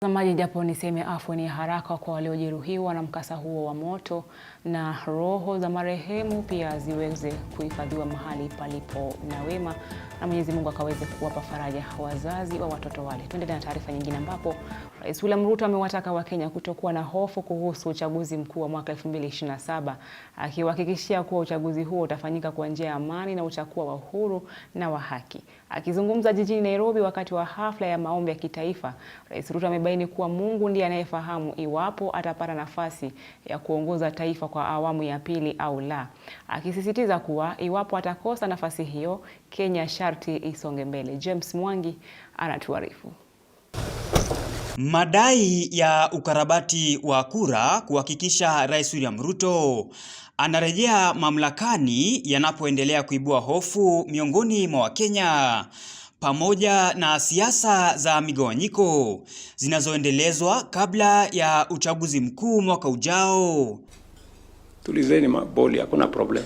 Mtazamaji, japo niseme afueni ya haraka kwa waliojeruhiwa na mkasa huo wa moto, na roho za marehemu pia ziweze kuhifadhiwa mahali palipo na wema, na Mwenyezi Mungu akaweze kuwapa faraja wazazi wa watoto wale. Tuendelee na taarifa nyingine ambapo Rais William Ruto amewataka Wakenya kutokuwa na hofu kuhusu uchaguzi mkuu wa mwaka 2027, akiwahakikishia kuwa uchaguzi huo utafanyika kwa njia ya amani na utakuwa wa huru na wa haki. Akizungumza jijini Nairobi wakati wa hafla ya maombi ya kitaifa, Rais Ruto amebaini kuwa Mungu ndiye anayefahamu iwapo atapata nafasi ya kuongoza taifa kwa awamu ya pili au la, akisisitiza kuwa iwapo atakosa nafasi hiyo, Kenya sharti isonge mbele. James Mwangi anatuarifu. Madai ya ukarabati wa kura kuhakikisha Rais William Ruto anarejea mamlakani yanapoendelea kuibua hofu miongoni mwa Wakenya, pamoja na siasa za migawanyiko zinazoendelezwa kabla ya uchaguzi mkuu mwaka ujao. Tulizeni maboli, hakuna problem.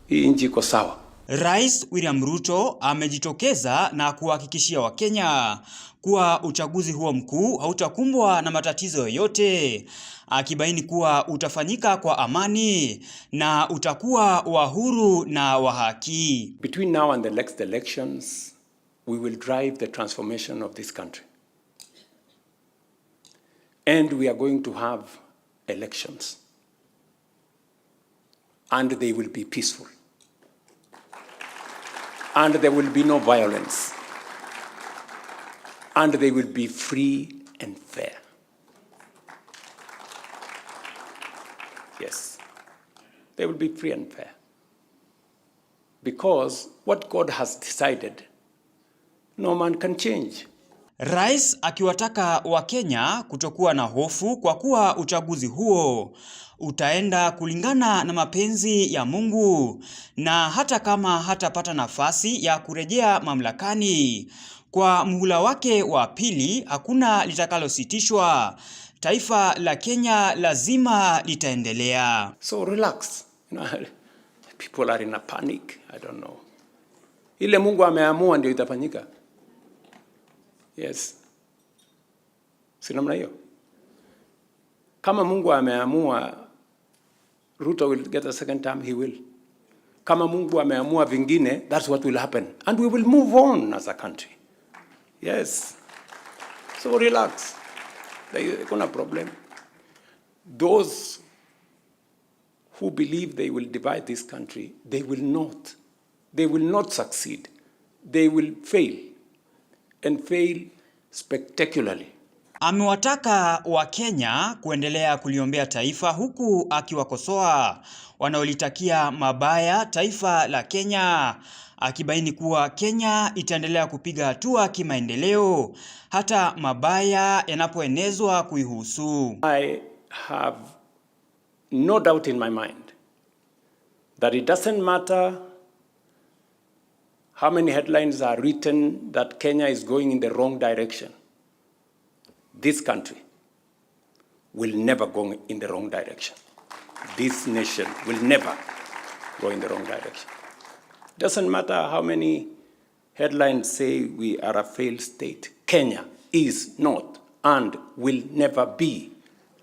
Hii nchi iko sawa. Rais William Ruto amejitokeza na kuhakikishia Wakenya kuwa uchaguzi huo mkuu hautakumbwa na matatizo yoyote, akibaini kuwa utafanyika kwa amani na utakuwa wa huru na wa haki. Between now and the next elections, we will drive the transformation of this country. And we are going to have elections. And they will be peaceful. And there will be no violence. And they will be free and fair. Yes, they will be free and fair. Because what God has decided, no man can change. Rais akiwataka Wakenya kutokuwa na hofu kwa kuwa uchaguzi huo utaenda kulingana na mapenzi ya Mungu, na hata kama hatapata nafasi ya kurejea mamlakani kwa muhula wake wa pili, hakuna litakalositishwa. Taifa la Kenya lazima litaendelea. So relax. People are in a panic. I don't know. Ile Mungu ameamua ndio itafanyika. Yes. Si namna hiyo. Kama Mungu ameamua Ruto will get a second term, he will. Kama Mungu ameamua vingine, that's what will happen. And we will move on as a country. Yes. So relax. There's no problem. Those who believe they will divide this country, they will not. They will not succeed. They will fail. And fail spectacularly. Amewataka Wakenya kuendelea kuliombea taifa, huku akiwakosoa wanaolitakia mabaya taifa la Kenya, akibaini kuwa Kenya itaendelea kupiga hatua kimaendeleo hata mabaya yanapoenezwa kuihusu. I have no doubt in my mind that it doesn't matter how many headlines are written that Kenya is going in the wrong direction. This country will never go in the wrong direction. This nation will never go in the wrong direction. Doesn't matter how many headlines say we are a failed state. Kenya is not and will never be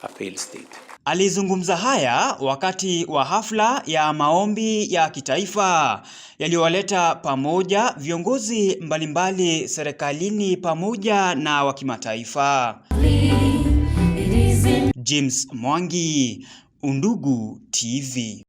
a failed state. Alizungumza haya wakati wa hafla ya maombi ya kitaifa yaliyowaleta pamoja viongozi mbalimbali serikalini pamoja na wa kimataifa. James Mwangi, Undugu TV.